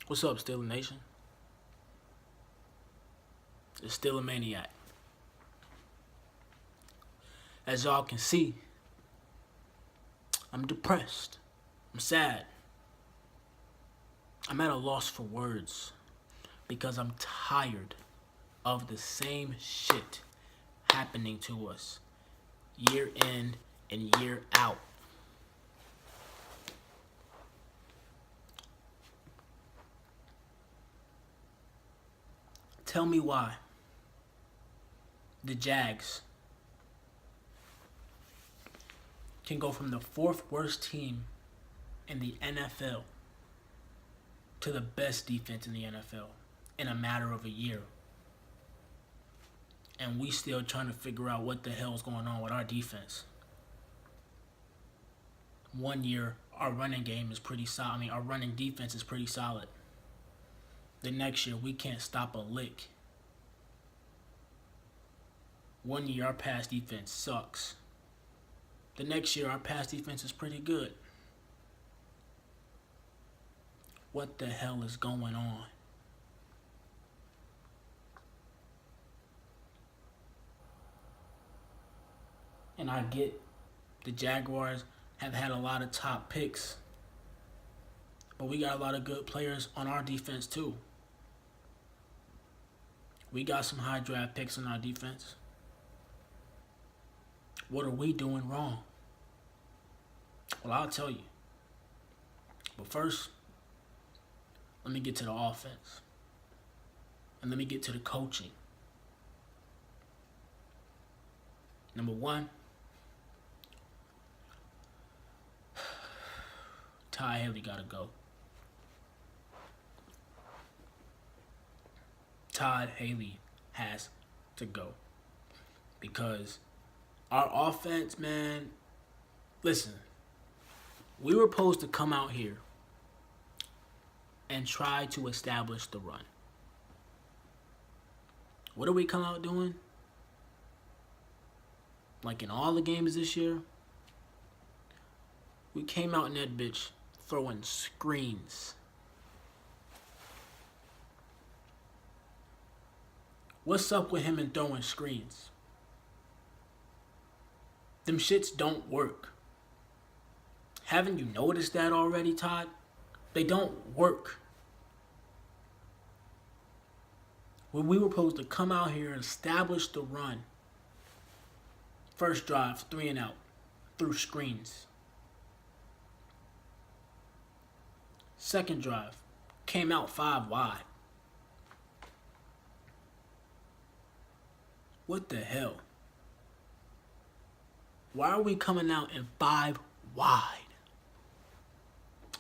What's up, Steeler Nation? It's still a maniac. As y'all can see, I'm depressed. I'm sad. I'm at a loss for words because I'm tired of the same shit happening to us year in and year out. Tell me why the Jags can go from the fourth worst team in the NFL to the best defense in the NFL in a matter of a year. And we still trying to figure out what the hell is going on with our defense. One year, our running game is pretty solid. Our running defense is pretty solid. The next year, we can't stop a lick. One year, our pass defense sucks. The next year, our pass defense is pretty good. What the hell is going on? And I get the Jaguars have had a lot of top picks, but we got a lot of good players on our defense too. We got some high draft picks on our defense. What are we doing wrong? Well, I'll tell you. But first, let me get to the offense. And let me get to the coaching. Number one, Todd Haley got to go. Todd Haley has to go. Because our offense, man, listen, we were supposed to come out here and try to establish the run. What did we come out doing? Like in all the games this year, we came out in that bitch throwing screens. What's up with him and throwing screens? Them shits don't work. Haven't you noticed that already, Todd? They don't work. When we were supposed to come out here and establish the run, first drive, 3 and out, through screens. Second drive, came out 5 wide. What the hell? Why are we coming out in 5 wide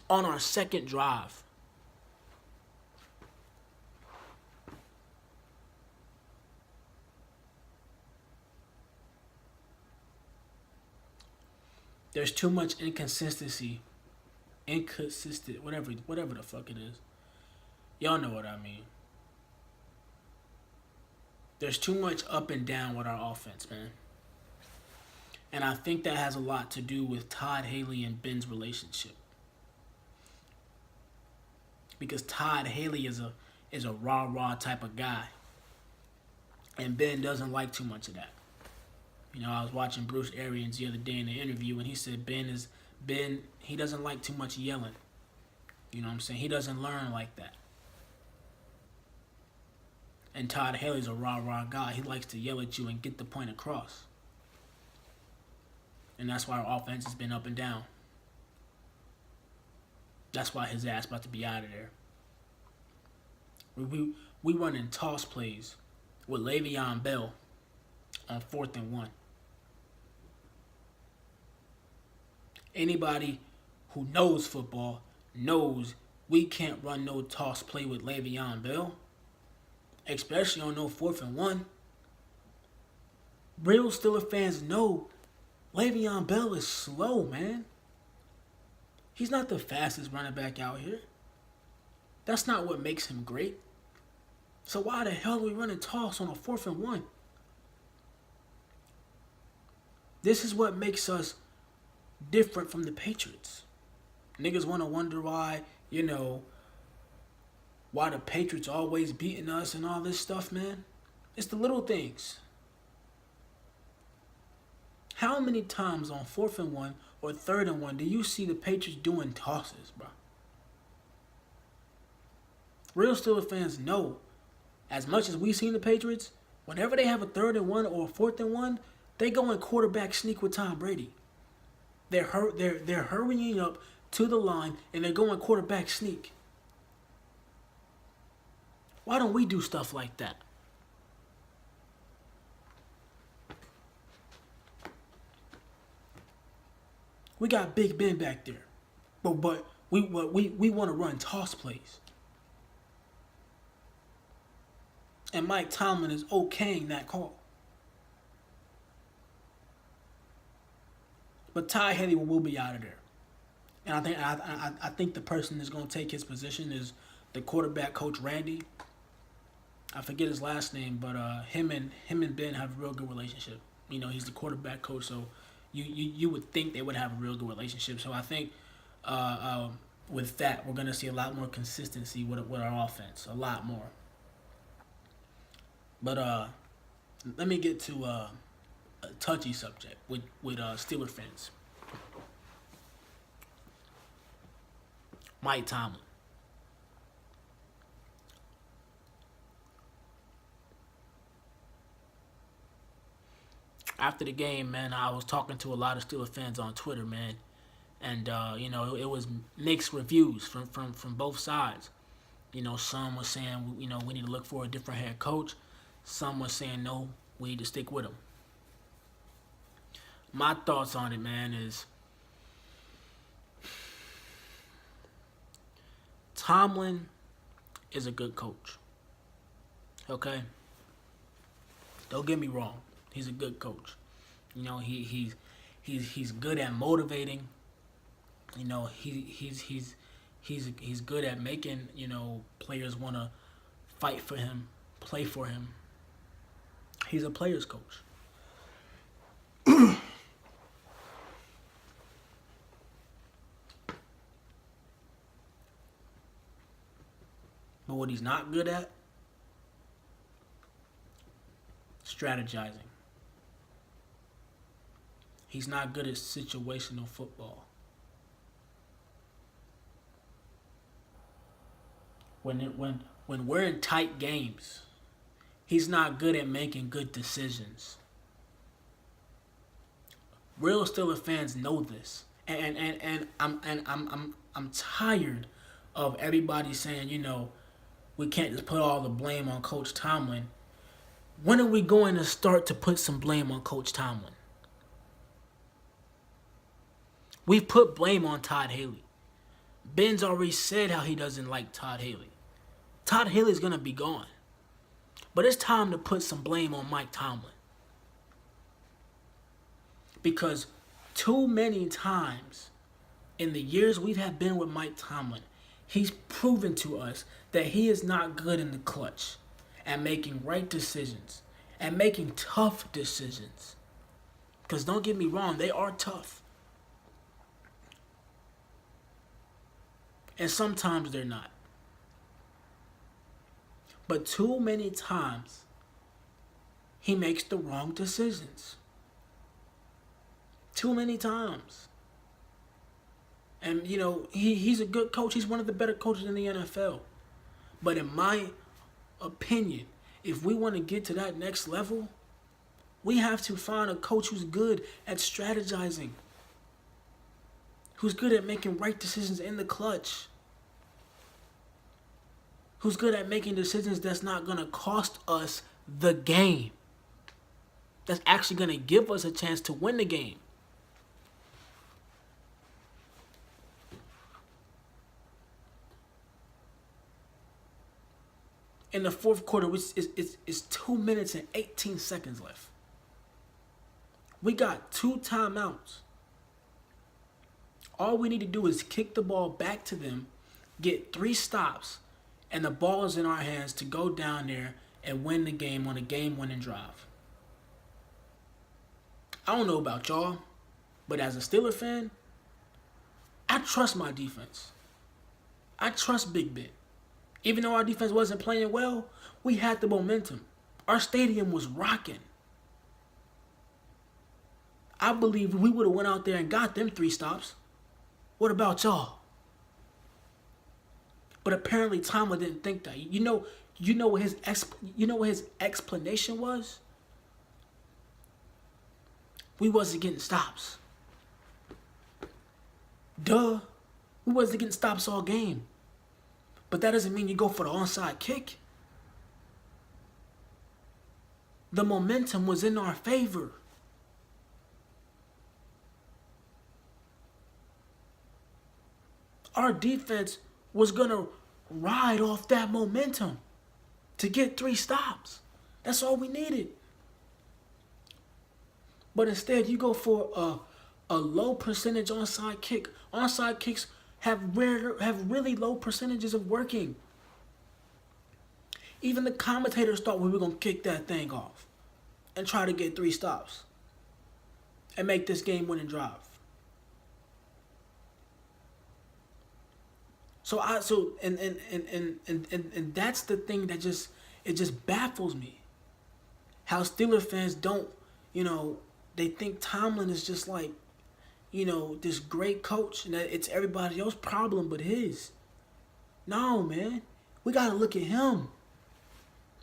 on our second drive? There's too much inconsistent, whatever the fuck it is. Y'all know what I mean. There's too much up and down with our offense, man. And I think that has a lot to do with Todd Haley and Ben's relationship. Because Todd Haley is a rah-rah type of guy. And Ben doesn't like too much of that. You know, I was watching Bruce Arians the other day in the interview, and he said Ben, he doesn't like too much yelling. You know what I'm saying? He doesn't learn like that. And Todd Haley's a rah-rah guy. He likes to yell at you and get the point across. And that's why our offense has been up and down. That's why his ass about to be out of there. We running toss plays with Le'Veon Bell on 4th and 1. Anybody who knows football knows we can't run no toss play with Le'Veon Bell, especially on no 4th and 1. Real Steelers fans know Le'Veon Bell is slow, man. He's not the fastest running back out here. That's not what makes him great. So why the hell are we running toss on a 4th and 1? This is what makes us different from the Patriots. Niggas want to wonder why, why the Patriots always beating us and all this stuff, man. It's the little things. How many times on 4th and 1 or 3rd and 1 do you see the Patriots doing tosses, bro? Real Steelers fans know, as much as we've seen the Patriots, whenever they have a 3rd and 1 or a 4th and 1, they go in quarterback sneak with Tom Brady. They're hurrying up to the line and they're going quarterback sneak. Why don't we do stuff like that? We got Big Ben back there, but we want to run toss plays. And Mike Tomlin is okaying that call. But Ty Haley will be out of there. And I think the person that's going to take his position is the quarterback coach, Randy. I forget his last name, but him and Ben have a real good relationship. You know, he's the quarterback coach, so you would think they would have a real good relationship. So I think with that, we're going to see a lot more consistency with our offense, a lot more. But let me get to a touchy subject with Steelers fans. Mike Tomlin. After the game, man, I was talking to a lot of Steelers fans on Twitter, man, and you know, it was mixed reviews from both sides. You know, some were saying, you know, we need to look for a different head coach. Some were saying, no, we need to stick with him. My thoughts on it, man, is Tomlin is a good coach. Okay? Don't get me wrong. He's a good coach. You know, he's good at motivating. You know, he's good at making, you know, players want to fight for him, play for him. He's a player's coach. But what he's not good at? Strategizing. He's not good at situational football. When we're in tight games, he's not good at making good decisions. Real Steelers fans know this, and I'm tired of everybody saying, you know, we can't just put all the blame on Coach Tomlin. When are we going to start to put some blame on Coach Tomlin? We've put blame on Todd Haley. Ben's already said how he doesn't like Todd Haley. Todd Haley's going to be gone. But it's time to put some blame on Mike Tomlin. Because too many times in the years we have been with Mike Tomlin, he's proven to us that he is not good in the clutch at making right decisions and making tough decisions. Because don't get me wrong, they are tough. And sometimes they're not. But too many times, he makes the wrong decisions. Too many times. And, you know, he's a good coach. He's one of the better coaches in the NFL. But in my opinion, if we want to get to that next level, we have to find a coach who's good at strategizing. Who's good at making right decisions in the clutch. Who's good at making decisions that's not going to cost us the game. That's actually going to give us a chance to win the game. In the fourth quarter, it's 2 minutes and 18 seconds left. We got 2 timeouts. All we need to do is kick the ball back to them, get 3 stops, and the ball is in our hands to go down there and win the game on a game-winning drive. I don't know about y'all, but as a Steelers fan, I trust my defense. I trust Big Ben. Even though our defense wasn't playing well, we had the momentum. Our stadium was rocking. I believe we would have went out there and got them 3 stops. What about y'all? But apparently Tomlin didn't think that. You know what his explanation was? We wasn't getting stops. Duh. We wasn't getting stops all game. But that doesn't mean you go for the onside kick. The momentum was in our favor. Our defense was going to ride off that momentum to get 3 stops. That's all we needed. But instead, you go for a low percentage onside kick. Onside kicks have really low percentages of working. Even the commentators thought we were going to kick that thing off and try to get 3 stops and make this game-winning drive. And that's the thing that just baffles me. How Steeler fans don't, they think Tomlin is just like, this great coach and that it's everybody else's problem but his. No, man. We got to look at him.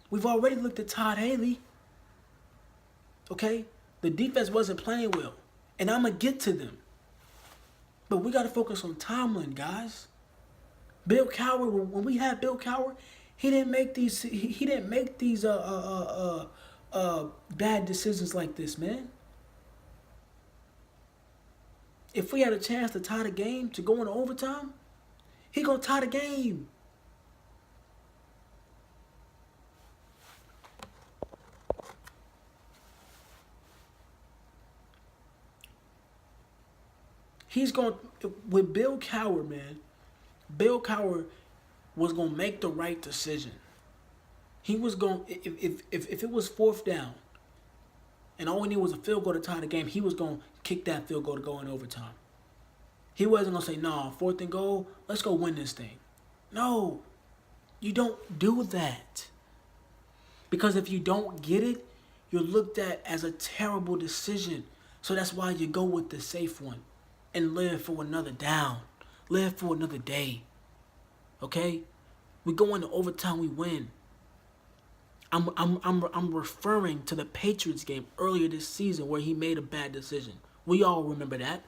We've already looked at Todd Haley. Okay? The defense wasn't playing well. And I'm going to get to them. But we got to focus on Tomlin, guys. Bill Cowher, when we had Bill Cowher, he didn't make these bad decisions like this, man. If we had a chance to tie the game, to go into overtime, he gonna tie the game. He's going with Bill Cowher, man. Bill Cowher was gonna make the right decision. He was going if it was 4th down, and all we needed was a field goal to tie the game, he was gonna kick that field goal to go in overtime. He wasn't gonna say, "No, 4th and goal, let's go win this thing." No, you don't do that. Because if you don't get it, you're looked at as a terrible decision. So that's why you go with the safe one and live for another down. Live for another day. Okay? We go into overtime, we win. I'm referring to the Patriots game earlier this season where he made a bad decision. We all remember that.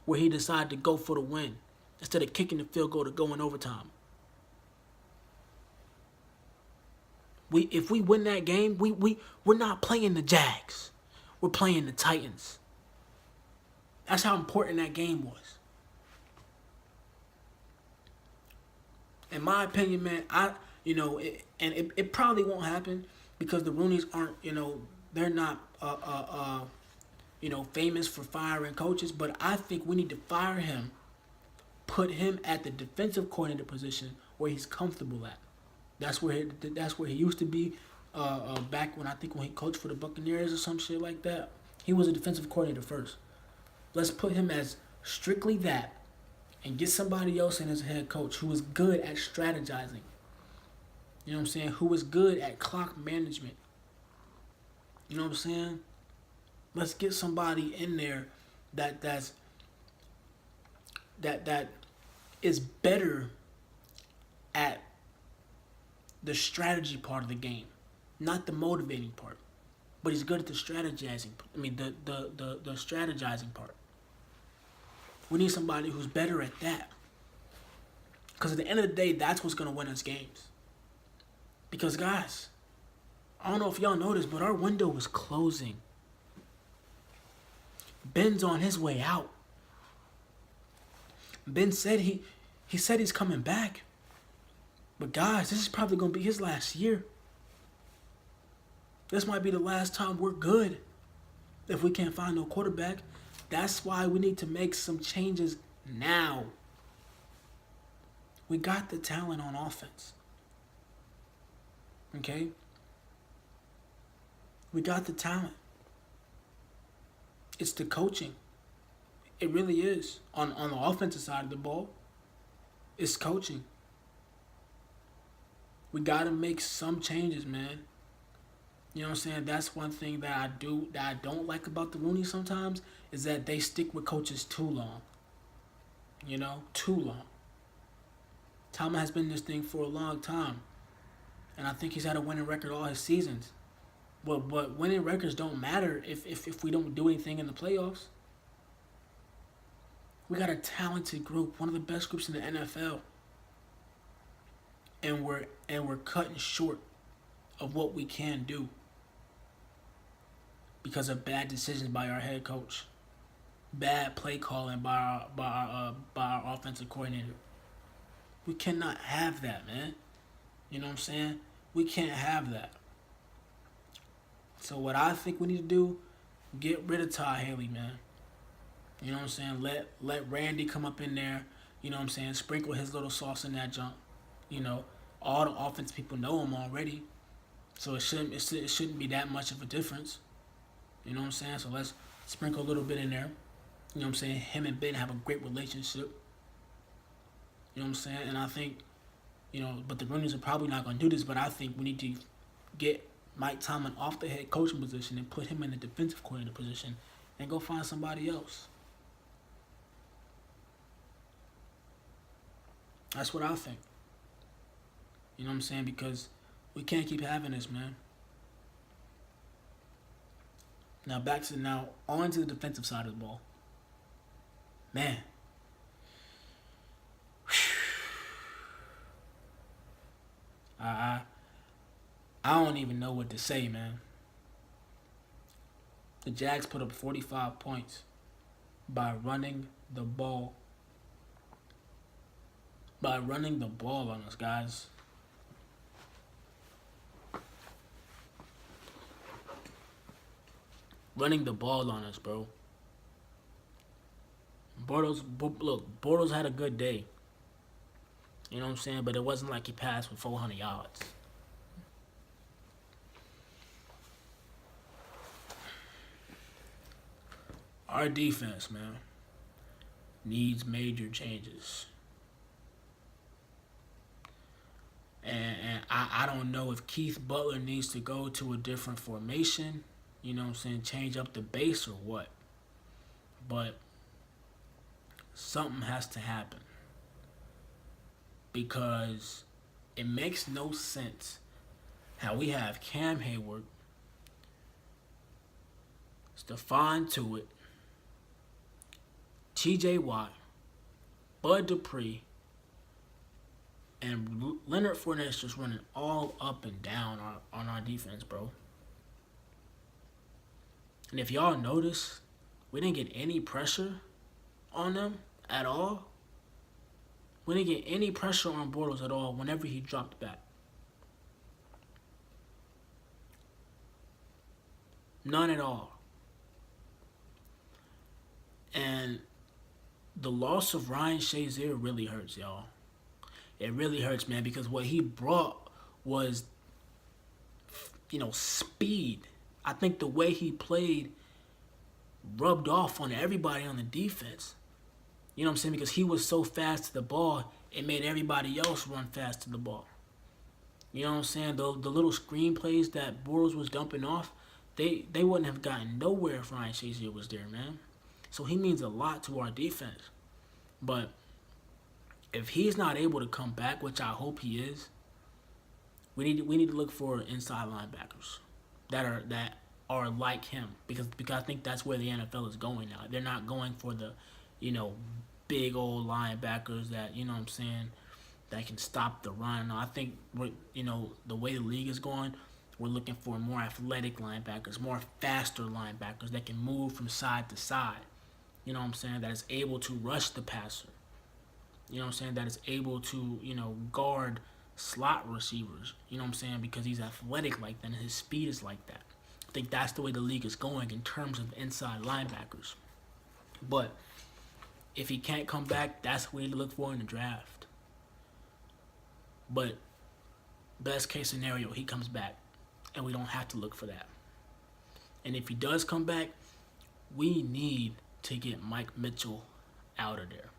Where he decided to go for the win instead of kicking the field goal to go in overtime. If we win that game, we're not playing the Jags. We're playing the Titans. That's how important that game was. In my opinion, man, it probably won't happen because the Rooneys aren't, they're not, famous for firing coaches. But I think we need to fire him, put him at the defensive coordinator position where he's comfortable at. That's where he used to be back when he coached for the Buccaneers or some shit like that. He was a defensive coordinator first. Let's put him as strictly that and get somebody else in as a head coach who is good at strategizing. You know what I'm saying? Who is good at clock management. You know what I'm saying? Let's get somebody in there that is better at the strategy part of the game, not the motivating part. But he's good at the strategizing. The strategizing part. We need somebody who's better at that. Because at the end of the day, that's what's going to win us games. Because, guys, I don't know if y'all know this, but our window is closing. Ben's on his way out. Ben said he said he's coming back. But, guys, this is probably going to be his last year. This might be the last time we're good if we can't find no quarterback. That's why we need to make some changes now. We got the talent on offense. Okay? We got the talent. It's the coaching. It really is. On the offensive side of the ball, it's coaching. We gotta make some changes, man. You know what I'm saying? That's one thing that I don't like about the Rooney sometimes is that they stick with coaches too long. You know, too long. Tom has been in this thing for a long time, and I think he's had a winning record all his seasons. But winning records don't matter if we don't do anything in the playoffs. We got a talented group, one of the best groups in the NFL, and we're cutting short of what we can do because of bad decisions by our head coach, bad play calling by our offensive coordinator. We cannot have that, man. You know what I'm saying? We can't have that. So what I think we need to do, get rid of Todd Haley, man. You know what I'm saying? Let Randy come up in there. You know what I'm saying? Sprinkle his little sauce in that junk. You know, all the offense people know him already, so it shouldn't be that much of a difference. You know what I'm saying? So let's sprinkle a little bit in there. You know what I'm saying? Him and Ben have a great relationship. You know what I'm saying? And I think, but the Rooney's are probably not going to do this, but I think we need to get Mike Tomlin off the head coaching position and put him in the defensive coordinator position and go find somebody else. That's what I think. You know what I'm saying? Because we can't keep having this, man. Now on to the defensive side of the ball. Man. I don't even know what to say, man. The Jags put up 45 points by running the ball. By running the ball on us, guys. Running the ball on us, bro. Bortles had a good day. You know what I'm saying? But it wasn't like he passed for 400 yards. Our defense, man, needs major changes. And I don't know if Keith Butler needs to go to a different formation. You know what I'm saying? Change up the base or what. But something has to happen. Because it makes no sense how we have Cam Hayward, Stephon Tuitt, TJ Watt, Bud Dupree, and Leonard Fournette just running all up and down on our defense, bro. And if y'all notice, we didn't get any pressure on them at all. We didn't get any pressure on Bortles at all whenever he dropped back. None at all. And the loss of Ryan Shazier really hurts, y'all. It really hurts, man, because what he brought was, speed. I think the way he played rubbed off on everybody on the defense. You know what I'm saying? Because he was so fast to the ball, it made everybody else run fast to the ball. You know what I'm saying? The little screen plays that Bortles was dumping off, they wouldn't have gotten nowhere if Ryan Shazier was there, man. So he means a lot to our defense. But if he's not able to come back, which I hope he is, we need to look for inside linebackers that are like him, because I think that's where the NFL is going now. They're not going for the, big old linebackers that, that can stop the run. I think the way the league is going, we're looking for more athletic linebackers, more faster linebackers that can move from side to side. You know what I'm saying? That is able to rush the passer. You know what I'm saying? That is able to, guard slot receivers. You know what I'm saying? Because he's athletic like that and his speed is like that. I think that's the way the league is going in terms of inside linebackers. But if he can't come back, that's what we need to look for in the draft. But best case scenario, he comes back and we don't have to look for that. And if he does come back, we need to get Mike Mitchell out of there.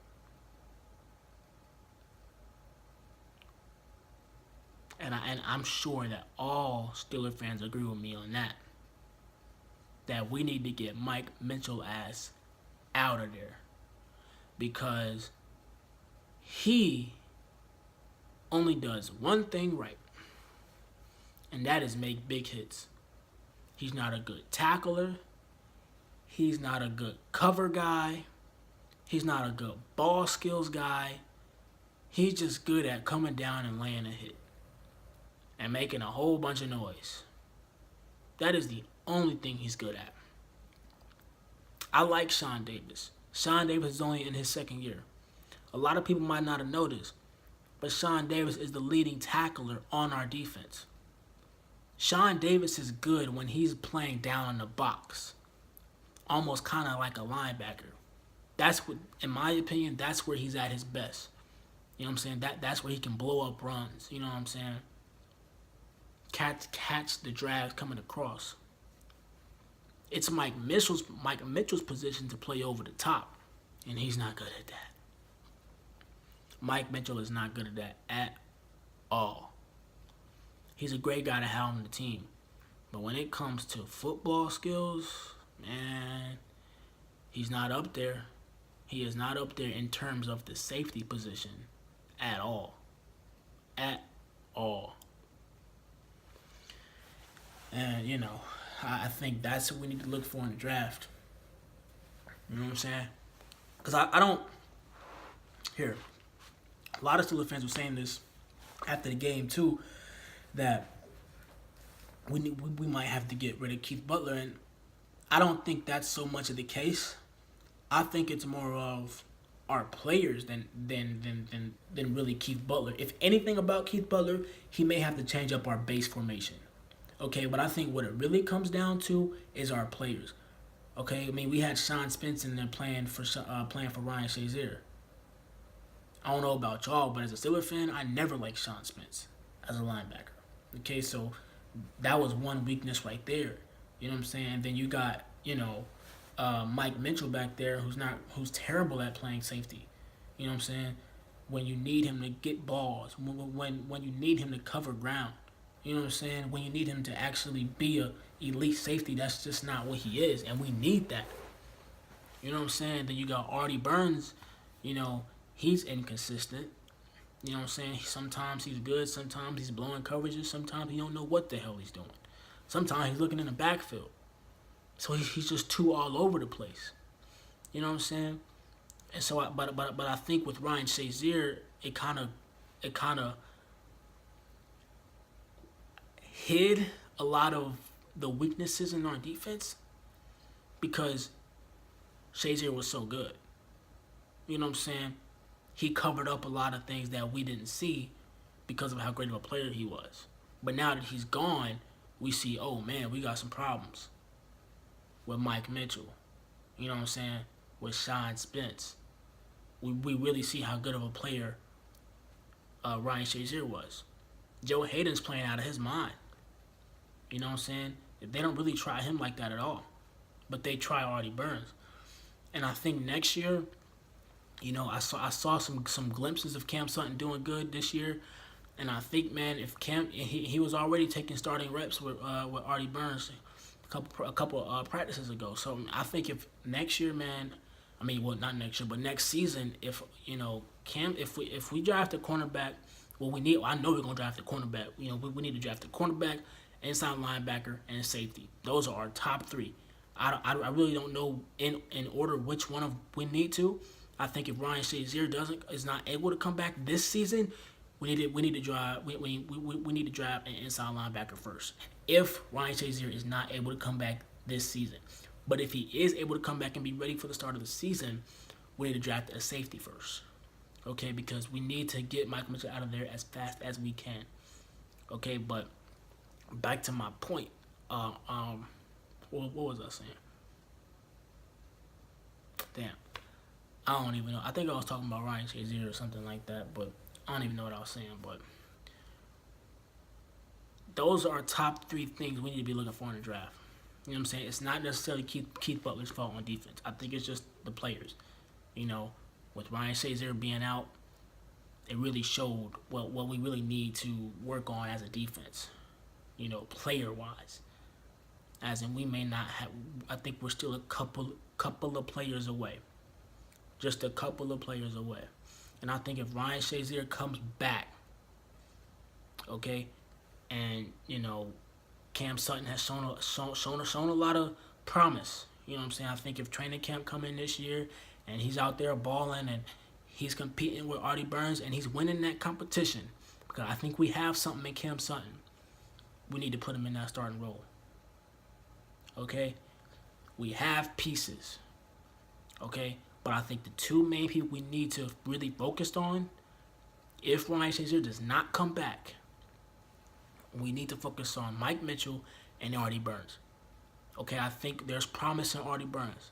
and I'm sure that all Steeler fans agree with me on that we need to get Mike Mitchell ass out of there, because he only does one thing right, and that is make big hits. He's not a good tackler. He's not a good cover guy. He's not a good ball skills guy. He's just good at coming down and laying a hit and making a whole bunch of noise. That is the only thing he's good at. I like Sean Davis. Sean Davis is only in his second year. A lot of people might not have noticed, but Sean Davis is the leading tackler on our defense. Sean Davis is good when he's playing down in the box, almost kind of like a linebacker. That's what, in my opinion, that's where he's at his best. You know what I'm saying? That's where he can blow up runs. You know what I'm saying? Catch the drives coming across. It's Mike Mitchell's position to play over the top, and he's not good at that. Mike Mitchell is not good at that at all. He's a great guy to have on the team, but when it comes to football skills, man, he's not up there. He is not up there in terms of the safety position at all. At all. And, you know, I think that's what we need to look for in the draft. You know what I'm saying? Because I don't... Here, a lot of Steelers fans were saying this after the game, too, that we might have to get rid of Keith Butler. And I don't think that's so much of the case. I think it's more of our players than really Keith Butler. If anything about Keith Butler, he may have to change up our base formation. Okay, but I think what it really comes down to is our players. Okay, I mean, we had Sean Spence in there playing for Ryan Shazier. I don't know about y'all, but as a Steelers fan, I never liked Sean Spence as a linebacker. Okay, so that was one weakness right there. You know what I'm saying? Then you got, Mike Mitchell back there who's terrible at playing safety. You know what I'm saying? When you need him to get balls, when you need him to cover ground. You know what I'm saying? When you need him to actually be a elite safety, that's just not what he is, and we need that. You know what I'm saying? Then you got Artie Burns. He's inconsistent. You know what I'm saying? Sometimes he's good, sometimes he's blowing coverages, sometimes he don't know what the hell he's doing. Sometimes he's looking in the backfield. So he's just too all over the place. You know what I'm saying? And so, but I think with Ryan Shazier, it kind of hid a lot of the weaknesses in our defense because Shazier was so good. You know what I'm saying? He covered up a lot of things that we didn't see because of how great of a player he was. But now that he's gone, we see, oh man, we got some problems with Mike Mitchell. You know what I'm saying? With Sean Spence. We really see how good of a player Ryan Shazier was. Joe Hayden's playing out of his mind. You know what I'm saying? They don't really try him like that at all. But they try Artie Burns. And I think next year, I saw some glimpses of Cam Sutton doing good this year. And I think, man, if Cam, he was already taking starting reps with Artie Burns a couple practices ago. So I think if next year, man, not next year, but next season, if Cam, if we draft a cornerback, I know we're gonna draft a cornerback. We need to draft a cornerback, inside linebacker, and safety. Those are our top three. I really don't know in order which one of we need to. I think if Ryan Shazier is not able to come back this season, we need to draft an inside linebacker first. If Ryan Shazier is not able to come back this season, but if he is able to come back and be ready for the start of the season, we need to draft a safety first. Okay, because we need to get Michael Mitchell out of there as fast as we can. Okay, but back to my point. What was I saying? Damn. I don't even know. I think I was talking about Ryan Shazier or something like that, but I don't even know what I was saying. But those are our top three things we need to be looking for in the draft. You know what I'm saying? It's not necessarily Keith Butler's fault on defense. I think it's just the players. With Ryan Shazier being out, it really showed what we really need to work on as a defense, player wise. As in, we may not have. I think we're still a couple of players away, just a couple of players away. And I think if Ryan Shazier comes back, okay, and Cam Sutton has shown a lot of promise. You know what I'm saying? I think if training camp come in this year and he's out there balling and he's competing with Artie Burns and he's winning that competition, because I think we have something in Cam Sutton. We need to put him in that starting role. Okay? We have pieces. Okay? But I think the two main people we need to really focus on, if Ryan Shazier does not come back, we need to focus on Mike Mitchell and Artie Burns. Okay, I think there's promise in Artie Burns.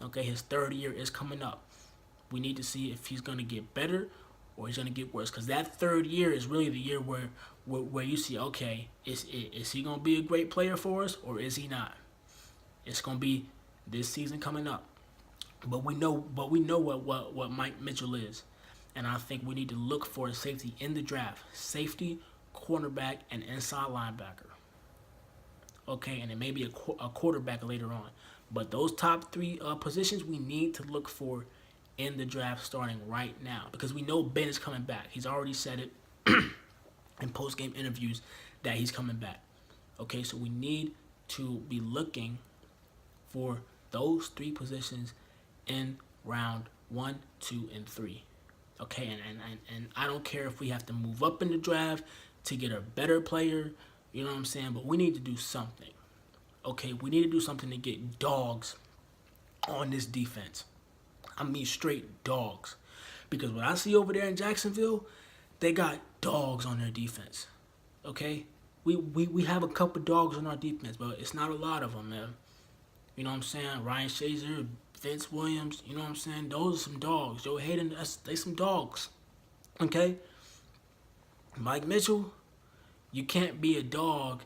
Okay, his third year is coming up. We need to see if he's going to get better or he's going to get worse. Because that third year is really the year where you see, okay, is he going to be a great player for us or is he not? It's going to be this season coming up. But we know what Mike Mitchell is. And I think we need to look for a safety in the draft. Safety, cornerback, and inside linebacker. Okay, and it may be a quarterback later on. But those top three positions we need to look for in the draft starting right now. Because we know Ben is coming back. He's already said it in post-game interviews that he's coming back. Okay, so we need to be looking for those three positions in round 1, 2, and 3. Okay, and I don't care if we have to move up in the draft to get a better player, you know what I'm saying? But we need to do something. Okay, we need to do something to get dogs on this defense. I mean straight dogs. Because what I see over there in Jacksonville, they got dogs on their defense. Okay? We have a couple dogs on our defense, but it's not a lot of them, man. You know what I'm saying? Ryan Shazier, Vince Williams, you know what I'm saying? Those are some dogs. Joe Hayden, they some dogs. Okay? Mike Mitchell, you can't be a dog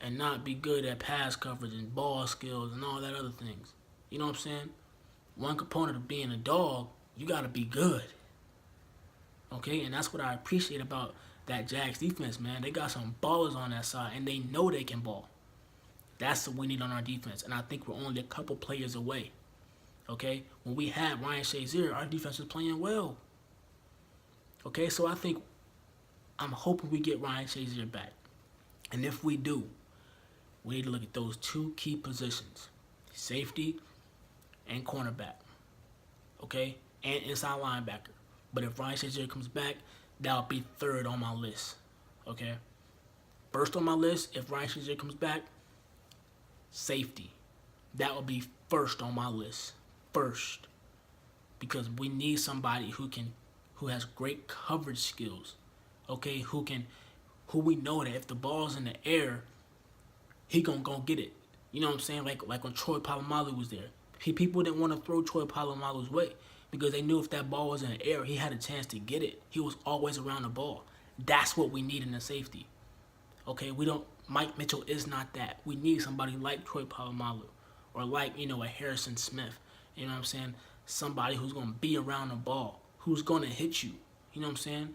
and not be good at pass coverage and ball skills and all that other things. You know what I'm saying? One component of being a dog, you got to be good. Okay? And that's what I appreciate about that Jags defense, man. They got some ballers on that side, and they know they can ball. That's what we need on our defense. And I think we're only a couple players away. Okay? When we had Ryan Shazier, our defense was playing well. Okay? So I'm hoping we get Ryan Shazier back. And if we do, we need to look at those two key positions. Safety and cornerback. Okay? And inside linebacker. But if Ryan Shazier comes back, that'll be third on my list. Okay? First on my list, if Ryan Shazier comes back, safety. That will be first on my list. First. Because we need somebody who has great coverage skills. Okay, who we know that if the ball's in the air, he gonna go get it. You know what I'm saying? Like when Troy Polamalu was there. People didn't want to throw Troy Polamalu's way because they knew if that ball was in the air, he had a chance to get it. He was always around the ball. That's what we need in a safety. Okay, Mike Mitchell is not that. We need somebody like Troy Polamalu or like, a Harrison Smith. You know what I'm saying? Somebody who's gonna be around the ball, who's gonna hit you. You know what I'm saying?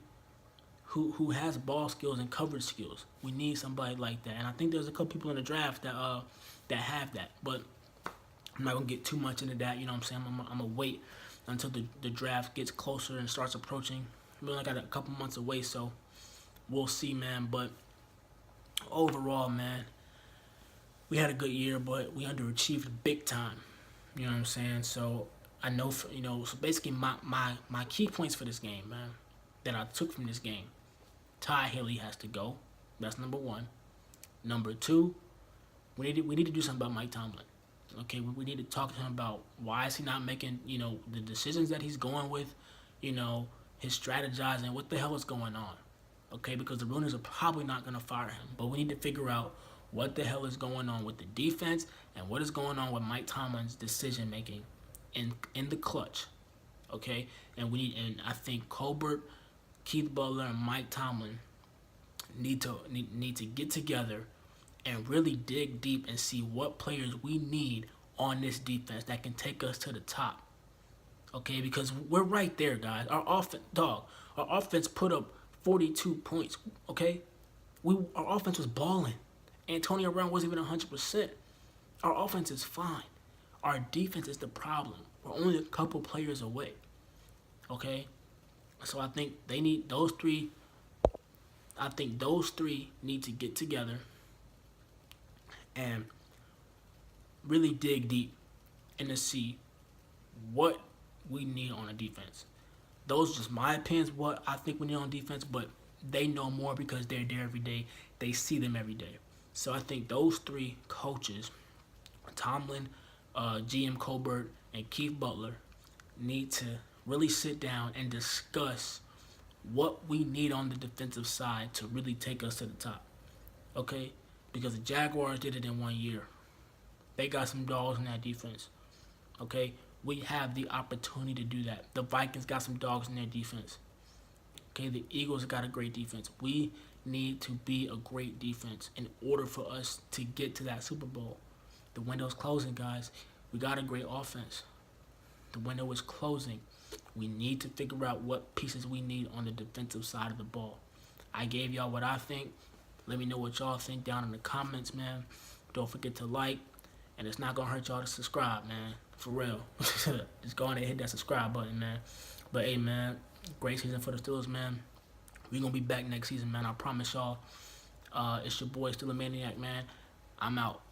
Who has ball skills and coverage skills. We need somebody like that. And I think there's a couple people in the draft that have that. But I'm not going to get too much into that. You know what I'm saying? I'm going to wait until the draft gets closer and starts approaching. We only got a couple months away, so we'll see, man. But overall, man, we had a good year, but we underachieved big time. You know what I'm saying? So I know, so basically my key points for this game, man, that I took from this game. Ty Haley has to go. That's number one. Number two, we need to do something about Mike Tomlin. Okay, we need to talk to him about why is he not making, the decisions that he's going with, his strategizing, what the hell is going on. Okay, because the Rooners are probably not going to fire him. But we need to figure out what the hell is going on with the defense and what is going on with Mike Tomlin's decision making in the clutch. Okay, and I think Colbert, Keith Butler, and Mike Tomlin need to get together and really dig deep and see what players we need on this defense that can take us to the top. Okay, because we're right there, guys. Our offense put up 42 points. Okay, our offense was balling. Antonio Brown wasn't even 100%. Our offense is fine. Our defense is the problem. We're only a couple players away. Okay, so I think they need those three. I think those three need to get together and really dig deep and to see what we need on a defense. Those are just my opinions, what I think we need on defense, but they know more because they're there every day. They see them every day. So I think those three coaches, Tomlin, GM Colbert, and Keith Butler, need to really sit down and discuss what we need on the defensive side to really take us to the top. Okay? Because the Jaguars did it in 1 year. They got some dogs in that defense. Okay? We have the opportunity to do that. The Vikings got some dogs in their defense. Okay? The Eagles got a great defense. We need to be a great defense in order for us to get to that Super Bowl. The window's closing, guys. We got a great offense. The window is closing. We need to figure out what pieces we need on the defensive side of the ball. I gave y'all what I think. Let me know what y'all think down in the comments, man. Don't forget to like, and it's not going to hurt y'all to subscribe, man. For real. Just go on and hit that subscribe button, man. But, hey, man, great season for the Steelers, man. We're going to be back next season, man. I promise y'all. It's your boy, Still a Maniac, man. I'm out.